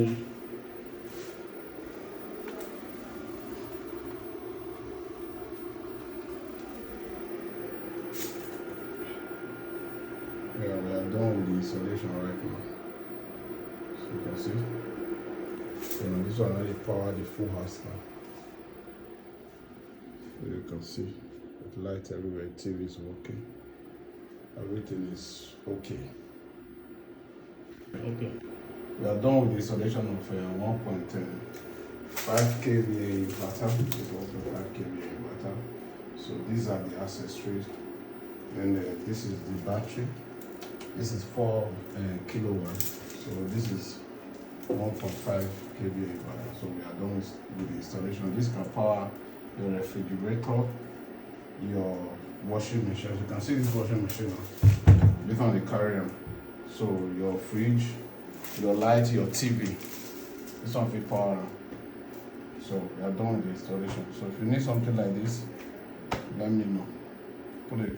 Yeah, we are done with the installation right now. So you can see, this one already power the full house now. So you can see the light everywhere, TV is working, everything is okay. Okay. We are done with the installation of 1.5 kVA inverter. This is 1.5 kVA inverter. So these are the accessories. Then this is the battery. This is 4 kilowatts. So this is 1.5 kVA inverter. So we are done with the installation. This can power your refrigerator, your washing machine. You can see this washing machine now. This one the carrier. So your fridge, your light, your TV. This one will power. So we are done with the installation. So if you need something like this, let me know. Put it.